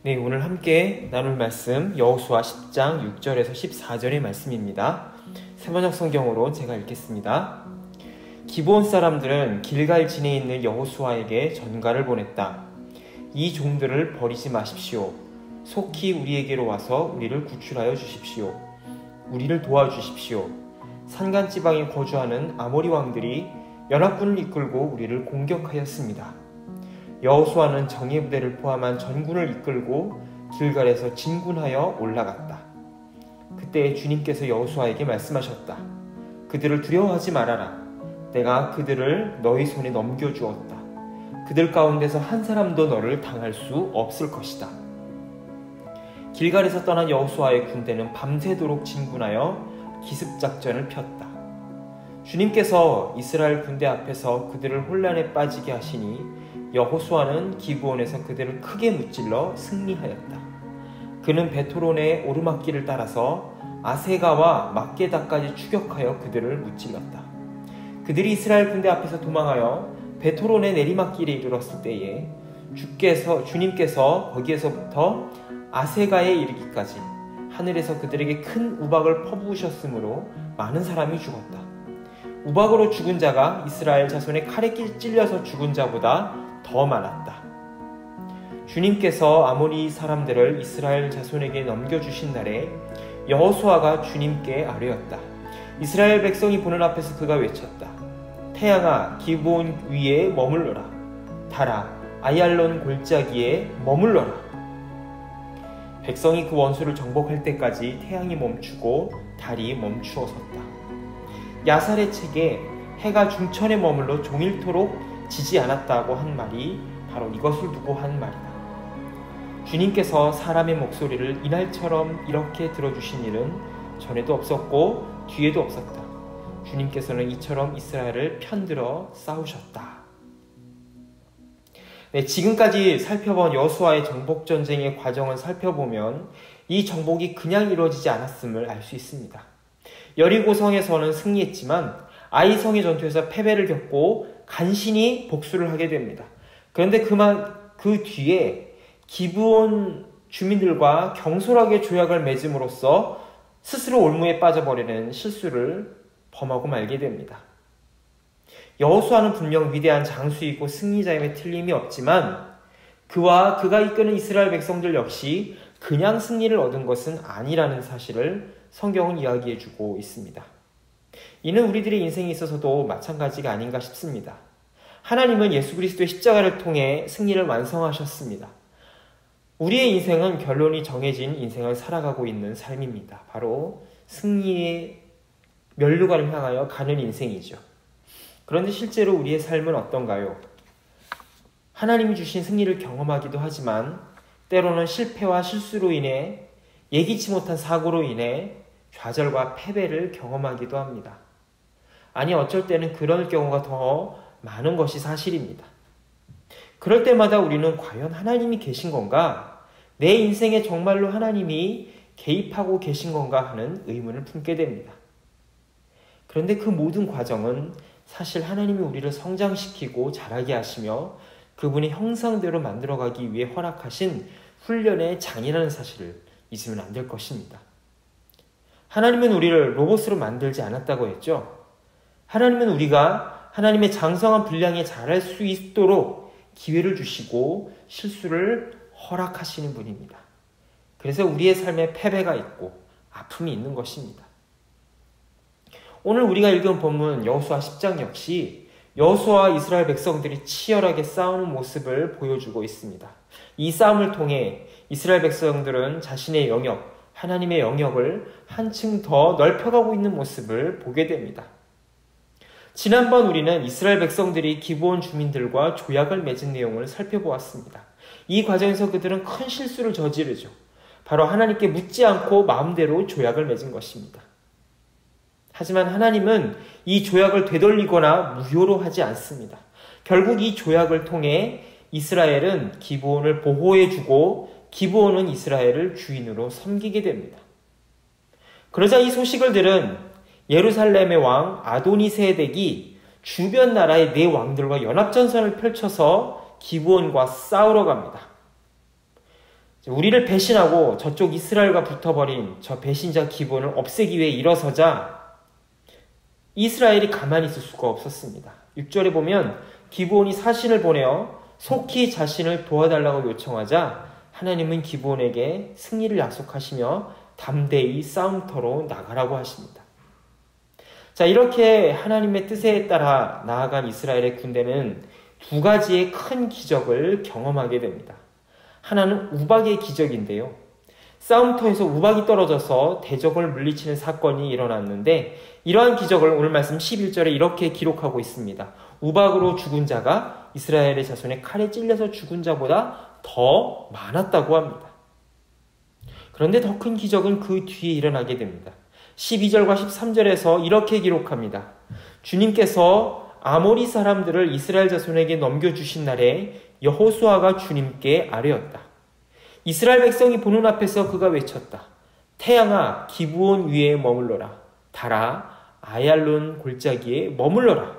네, 오늘 함께 나눌 말씀 여호수아 10장 6절에서 14절의 말씀입니다. 새번역 성경으로 제가 읽겠습니다. 기브온 사람들은 길갈진에 있는 여호수아에게 전가를 보냈다. 이 종들을 버리지 마십시오. 속히 우리에게로 와서 우리를 구출하여 주십시오. 우리를 도와주십시오. 산간지방에 거주하는 아모리 왕들이 연합군을 이끌고 우리를 공격하였습니다. 여호수아는 정예 부대를 포함한 전군을 이끌고 길갈에서 진군하여 올라갔다. 그때 주님께서 여호수아에게 말씀하셨다. 그들을 두려워하지 말아라. 내가 그들을 너희 손에 넘겨주었다. 그들 가운데서 한 사람도 너를 당할 수 없을 것이다. 길갈에서 떠난 여호수아의 군대는 밤새도록 진군하여 기습작전을 폈다. 주님께서 이스라엘 군대 앞에서 그들을 혼란에 빠지게 하시니 여호수아는 기브온에서 그들을 크게 무찔러 승리하였다. 그는 베토론의 오르막길을 따라서 아세가와 막게다까지 추격하여 그들을 무찔렀다. 그들이 이스라엘 군대 앞에서 도망하여 베토론의 내리막길에 이르렀을 때에 주님께서 거기에서부터 아세가에 이르기까지 하늘에서 그들에게 큰 우박을 퍼부으셨으므로 많은 사람이 죽었다. 우박으로 죽은 자가 이스라엘 자손의 칼에 찔려서 죽은 자보다 더 많았다. 주님께서 아모리 사람들을 이스라엘 자손에게 넘겨주신 날에 여호수아가 주님께 아뢰었다. 이스라엘 백성이 보는 앞에서 그가 외쳤다. 태양아, 기브온 위에 머물러라. 달아, 아얄론 골짜기에 머물러라. 백성이 그 원수를 정복할 때까지 태양이 멈추고 달이 멈추어 섰다. 야살의 책에 해가 중천에 머물러 종일토록 지지 않았다고 한 말이 바로 이것을 두고 한 말이다. 주님께서 사람의 목소리를 이날처럼 이렇게 들어주신 일은 전에도 없었고 뒤에도 없었다. 주님께서는 이처럼 이스라엘을 편들어 싸우셨다. 네, 지금까지 살펴본 여호수아의 정복전쟁의 과정을 살펴보면 이 정복이 그냥 이루어지지 않았음을 알 수 있습니다. 여리고성에서는 승리했지만 아이성의 전투에서 패배를 겪고 간신히 복수를 하게 됩니다. 그런데 그 뒤에 기브온 주민들과 경솔하게 조약을 맺음으로써 스스로 올무에 빠져버리는 실수를 범하고 말게 됩니다. 여호수아는 분명 위대한 장수이고 승리자임에 틀림이 없지만 그가 이끄는 이스라엘 백성들 역시 그냥 승리를 얻은 것은 아니라는 사실을 성경은 이야기해주고 있습니다. 이는 우리들의 인생에 있어서도 마찬가지가 아닌가 싶습니다. 하나님은 예수 그리스도의 십자가를 통해 승리를 완성하셨습니다. 우리의 인생은 결론이 정해진 인생을 살아가고 있는 삶입니다. 바로 승리의 면류관을 향하여 가는 인생이죠. 그런데 실제로 우리의 삶은 어떤가요? 하나님이 주신 승리를 경험하기도 하지만 때로는 실패와 실수로 인해 예기치 못한 사고로 인해 좌절과 패배를 경험하기도 합니다. 아니 어쩔 때는 그럴 경우가 더 많은 것이 사실입니다. 그럴 때마다 우리는 과연 하나님이 계신 건가? 내 인생에 정말로 하나님이 개입하고 계신 건가 하는 의문을 품게 됩니다. 그런데 그 모든 과정은 사실 하나님이 우리를 성장시키고 자라게 하시며 그분의 형상대로 만들어가기 위해 허락하신 훈련의 장이라는 사실을 잊으면 안 될 것입니다. 하나님은 우리를 로봇으로 만들지 않았다고 했죠. 하나님은 우리가 하나님의 장성한 분량에 자랄 수 있도록 기회를 주시고 실수를 허락하시는 분입니다. 그래서 우리의 삶에 패배가 있고 아픔이 있는 것입니다. 오늘 우리가 읽은 본문 여호수아 10장 역시 여호수아와 이스라엘 백성들이 치열하게 싸우는 모습을 보여주고 있습니다. 이 싸움을 통해 이스라엘 백성들은 자신의 영역, 하나님의 영역을 한층 더 넓혀가고 있는 모습을 보게 됩니다. 지난번 우리는 이스라엘 백성들이 기브온 주민들과 조약을 맺은 내용을 살펴보았습니다. 이 과정에서 그들은 큰 실수를 저지르죠. 바로 하나님께 묻지 않고 마음대로 조약을 맺은 것입니다. 하지만 하나님은 이 조약을 되돌리거나 무효로 하지 않습니다. 결국 이 조약을 통해 이스라엘은 기브온을 보호해주고 기브온은 이스라엘을 주인으로 섬기게 됩니다. 그러자 이 소식을 들은 예루살렘의 왕 아도니세덱이 주변 나라의 네 왕들과 연합전선을 펼쳐서 기브온과 싸우러 갑니다. 우리를 배신하고 저쪽 이스라엘과 붙어버린 저 배신자 기브온을 없애기 위해 일어서자 이스라엘이 가만히 있을 수가 없었습니다. 6절에 보면 기브온이 사신을 보내어 속히 자신을 도와달라고 요청하자 하나님은 기브온에게 승리를 약속하시며 담대히 싸움터로 나가라고 하십니다. 자, 이렇게 하나님의 뜻에 따라 나아간 이스라엘의 군대는 두 가지의 큰 기적을 경험하게 됩니다. 하나는 우박의 기적인데요. 싸움터에서 우박이 떨어져서 대적을 물리치는 사건이 일어났는데 이러한 기적을 오늘 말씀 11절에 이렇게 기록하고 있습니다. 우박으로 죽은 자가 이스라엘의 자손의 칼에 찔려서 죽은 자보다 더 많았다고 합니다. 그런데 더 큰 기적은 그 뒤에 일어나게 됩니다. 12절과 13절에서 이렇게 기록합니다. 주님께서 아모리 사람들을 이스라엘 자손에게 넘겨주신 날에 여호수아가 주님께 아뢰었다. 이스라엘 백성이 보는 앞에서 그가 외쳤다. 태양아 기브온 위에 머물러라. 달아 아얄론 골짜기에 머물러라.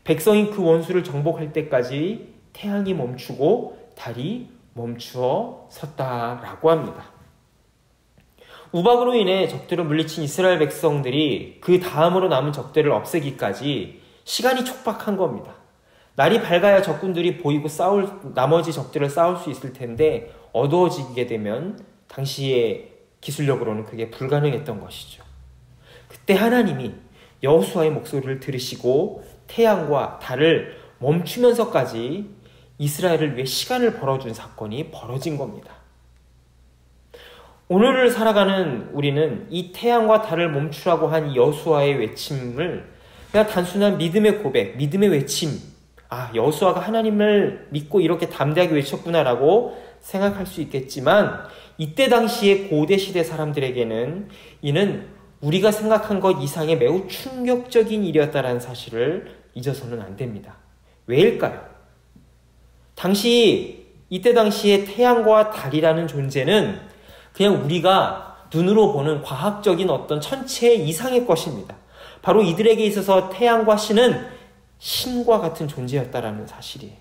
백성이 그 원수를 정복할 때까지 태양이 멈추고 달이 멈추어 섰다라고 합니다. 우박으로 인해 적들을 물리친 이스라엘 백성들이 그 다음으로 남은 적들을 없애기까지 시간이 촉박한 겁니다. 날이 밝아야 적군들이 보이고 나머지 적들을 싸울 수 있을 텐데 어두워지게 되면 당시의 기술력으로는 그게 불가능했던 것이죠. 그때 하나님이 여호수아의 목소리를 들으시고 태양과 달을 멈추면서까지 이스라엘을 위해 시간을 벌어준 사건이 벌어진 겁니다. 오늘을 살아가는 우리는 이 태양과 달을 멈추라고 한 이 여호수아의 외침을 그냥 단순한 믿음의 고백, 믿음의 외침, 여호수아가 하나님을 믿고 이렇게 담대하게 외쳤구나라고 생각할 수 있겠지만 이때 당시의 고대 시대 사람들에게는 이는 우리가 생각한 것 이상의 매우 충격적인 일이었다는 사실을 잊어서는 안 됩니다. 왜일까요? 이때 당시에 태양과 달이라는 존재는 그냥 우리가 눈으로 보는 과학적인 어떤 천체의 이상의 것입니다. 바로 이들에게 있어서 태양과 신은 신과 같은 존재였다라는 사실이에요.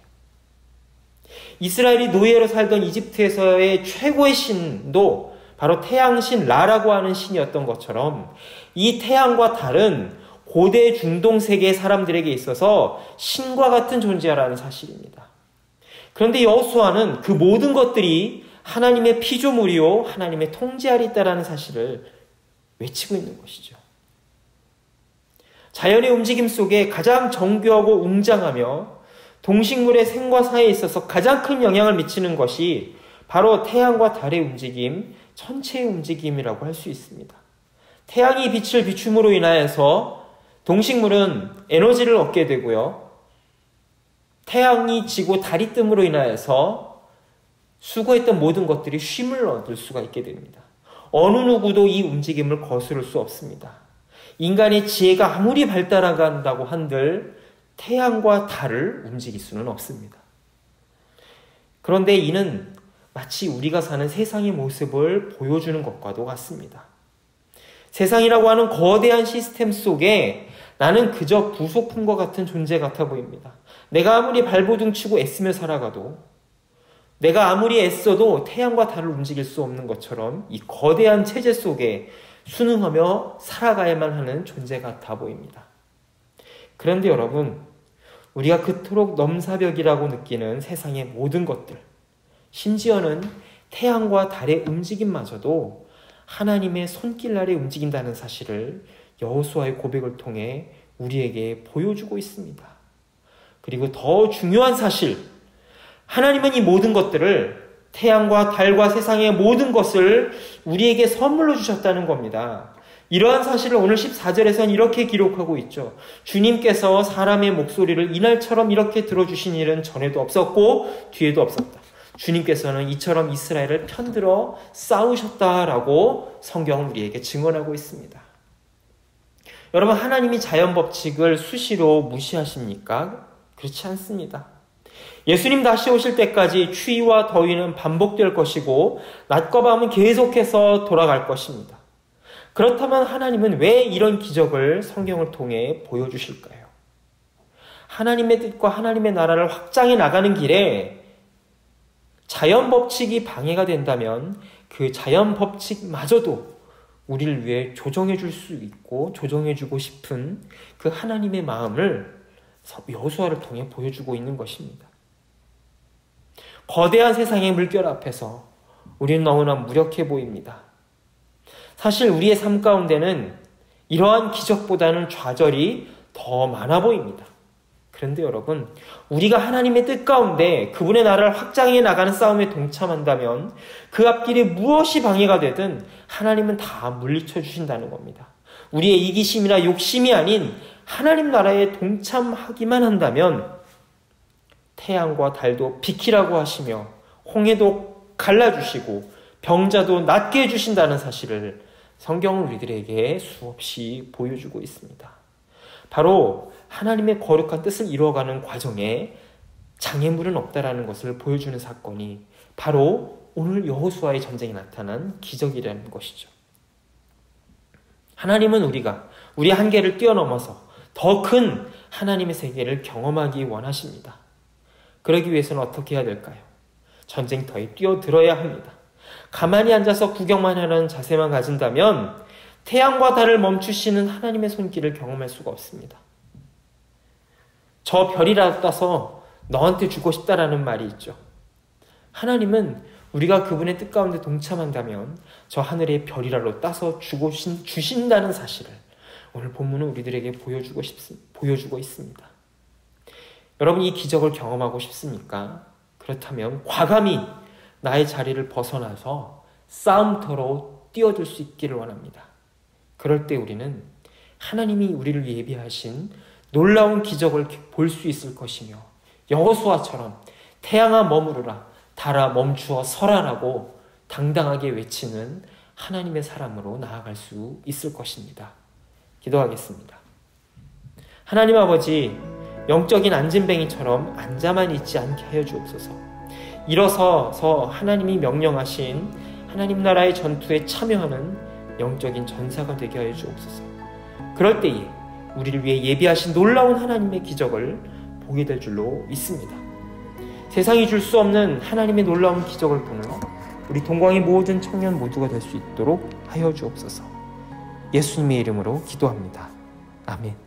이스라엘이 노예로 살던 이집트에서의 최고의 신도 바로 태양신 라라고 하는 신이었던 것처럼 이 태양과 달은 고대 중동 세계의 사람들에게 있어서 신과 같은 존재라는 사실입니다. 그런데 여호수아는 그 모든 것들이 하나님의 피조물이요 하나님의 통제 아래 있다라는 사실을 외치고 있는 것이죠. 자연의 움직임 속에 가장 정교하고 웅장하며 동식물의 생과 사에 있어서 가장 큰 영향을 미치는 것이 바로 태양과 달의 움직임, 천체의 움직임이라고 할 수 있습니다. 태양이 빛을 비춤으로 인하여서 동식물은 에너지를 얻게 되고요. 태양이 지고 달이 뜸으로 인하여서 수고했던 모든 것들이 쉼을 얻을 수가 있게 됩니다. 어느 누구도 이 움직임을 거스를 수 없습니다. 인간의 지혜가 아무리 발달한다고 한들 태양과 달을 움직일 수는 없습니다. 그런데 이는 마치 우리가 사는 세상의 모습을 보여주는 것과도 같습니다. 세상이라고 하는 거대한 시스템 속에 나는 그저 부속품과 같은 존재 같아 보입니다. 내가 아무리 발버둥 치고 애쓰며 살아가도 내가 아무리 애써도 태양과 달을 움직일 수 없는 것처럼 이 거대한 체제 속에 순응하며 살아가야만 하는 존재 같아 보입니다. 그런데 여러분, 우리가 그토록 넘사벽이라고 느끼는 세상의 모든 것들, 심지어는 태양과 달의 움직임마저도 하나님의 손길 아래 움직인다는 사실을 여호수아의 고백을 통해 우리에게 보여주고 있습니다. 그리고 더 중요한 사실, 하나님은 이 모든 것들을 태양과 달과 세상의 모든 것을 우리에게 선물로 주셨다는 겁니다. 이러한 사실을 오늘 14절에서는 이렇게 기록하고 있죠. 주님께서 사람의 목소리를 이날처럼 이렇게 들어주신 일은 전에도 없었고 뒤에도 없었다. 주님께서는 이처럼 이스라엘을 편들어 싸우셨다라고 성경은 우리에게 증언하고 있습니다. 여러분, 하나님이 자연 법칙을 수시로 무시하십니까? 그렇지 않습니다. 예수님 다시 오실 때까지 추위와 더위는 반복될 것이고 낮과 밤은 계속해서 돌아갈 것입니다. 그렇다면 하나님은 왜 이런 기적을 성경을 통해 보여주실까요? 하나님의 뜻과 하나님의 나라를 확장해 나가는 길에 자연 법칙이 방해가 된다면 그 자연 법칙마저도 우리를 위해 조정해 줄 수 있고 조정해 주고 싶은 그 하나님의 마음을 여호수아를 통해 보여주고 있는 것입니다. 거대한 세상의 물결 앞에서 우리는 너무나 무력해 보입니다. 사실 우리의 삶 가운데는 이러한 기적보다는 좌절이 더 많아 보입니다. 그런데 여러분, 우리가 하나님의 뜻 가운데 그분의 나라를 확장해 나가는 싸움에 동참한다면 그 앞길에 무엇이 방해가 되든 하나님은 다 물리쳐 주신다는 겁니다. 우리의 이기심이나 욕심이 아닌 하나님 나라에 동참하기만 한다면 태양과 달도 비키라고 하시며 홍해도 갈라주시고 병자도 낫게 해주신다는 사실을 성경은 우리들에게 수없이 보여주고 있습니다. 바로 하나님의 거룩한 뜻을 이루어가는 과정에 장애물은 없다라는 것을 보여주는 사건이 바로 오늘 여호수아의 전쟁에 나타난 기적이라는 것이죠. 하나님은 우리가 우리의 한계를 뛰어넘어서 더 큰 하나님의 세계를 경험하기 원하십니다. 그러기 위해서는 어떻게 해야 될까요? 전쟁터에 뛰어들어야 합니다. 가만히 앉아서 구경만 하는 자세만 가진다면 태양과 달을 멈추시는 하나님의 손길을 경험할 수가 없습니다. 저 별이라도 따서 너한테 주고 싶다라는 말이 있죠. 하나님은 우리가 그분의 뜻 가운데 동참한다면 저 하늘의 별이라도 따서 주신다는 사실을 오늘 본문은 우리들에게 보여주고 있습니다. 여러분, 이 기적을 경험하고 싶습니까? 그렇다면 과감히 나의 자리를 벗어나서 싸움터로 뛰어들 수 있기를 원합니다. 그럴 때 우리는 하나님이 우리를 예비하신 놀라운 기적을 볼 수 있을 것이며 여호수아처럼 태양아 머무르라, 달아 멈추어 서라라고 당당하게 외치는 하나님의 사람으로 나아갈 수 있을 것입니다. 기도하겠습니다. 하나님 아버지, 영적인 안진뱅이처럼 앉아만 있지 않게 하여 주옵소서. 일어서서 하나님이 명령하신 하나님 나라의 전투에 참여하는 영적인 전사가 되게 하여 주옵소서. 그럴 때에 우리를 위해 예비하신 놀라운 하나님의 기적을 보게 될 줄로 믿습니다. 세상이 줄 수 없는 하나님의 놀라운 기적을 보는 우리 동광의 모든 청년 모두가 될 수 있도록 하여 주옵소서. 예수님의 이름으로 기도합니다. 아멘.